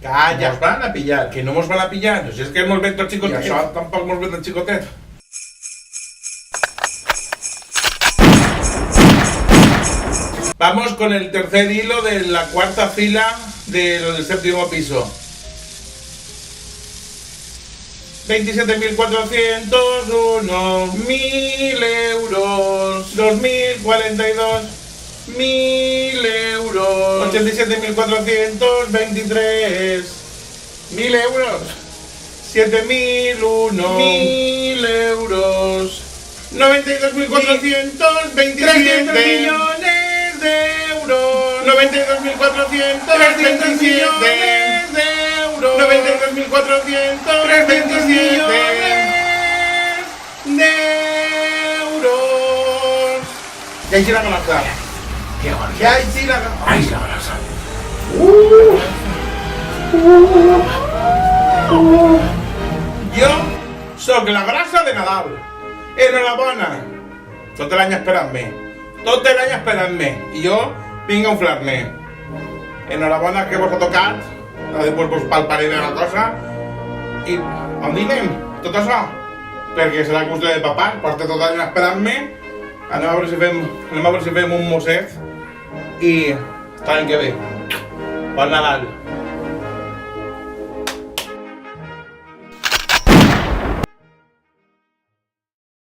Calla. Nos van a pillar. Que no nos van a pillar. Si es que hemos visto I xicotet. això tampoc mos ve de xicotet. Vamos con el tercer hilo de la cuarta fila del séptimo piso. 27.401, 1.000 euros, 2.042, 1.000 euros, 87.423, 1.000 euros. 7.001, 1.000 euros, 92.427, 300 millones de euros. 92.427 millones de euros. 92.427 de euros. Ya hay la grasa. Qué barbaridad. Ya hay la grasa. Ay, la grasa. Jo sóc la grasa de Nadal. Enhorabona. Tot l'any esperant-me. Tot l'any esperant-me. I jo vinc a inflar-me. Enhorabona que vos ha tocat. Després vos palparé de la cosa. I on anem? Tot això. Perquè serà cumple de papà. Porta tot l'any esperant-me. Anem a veure si fem un mosset. I l'any que ve. Bon Nadal.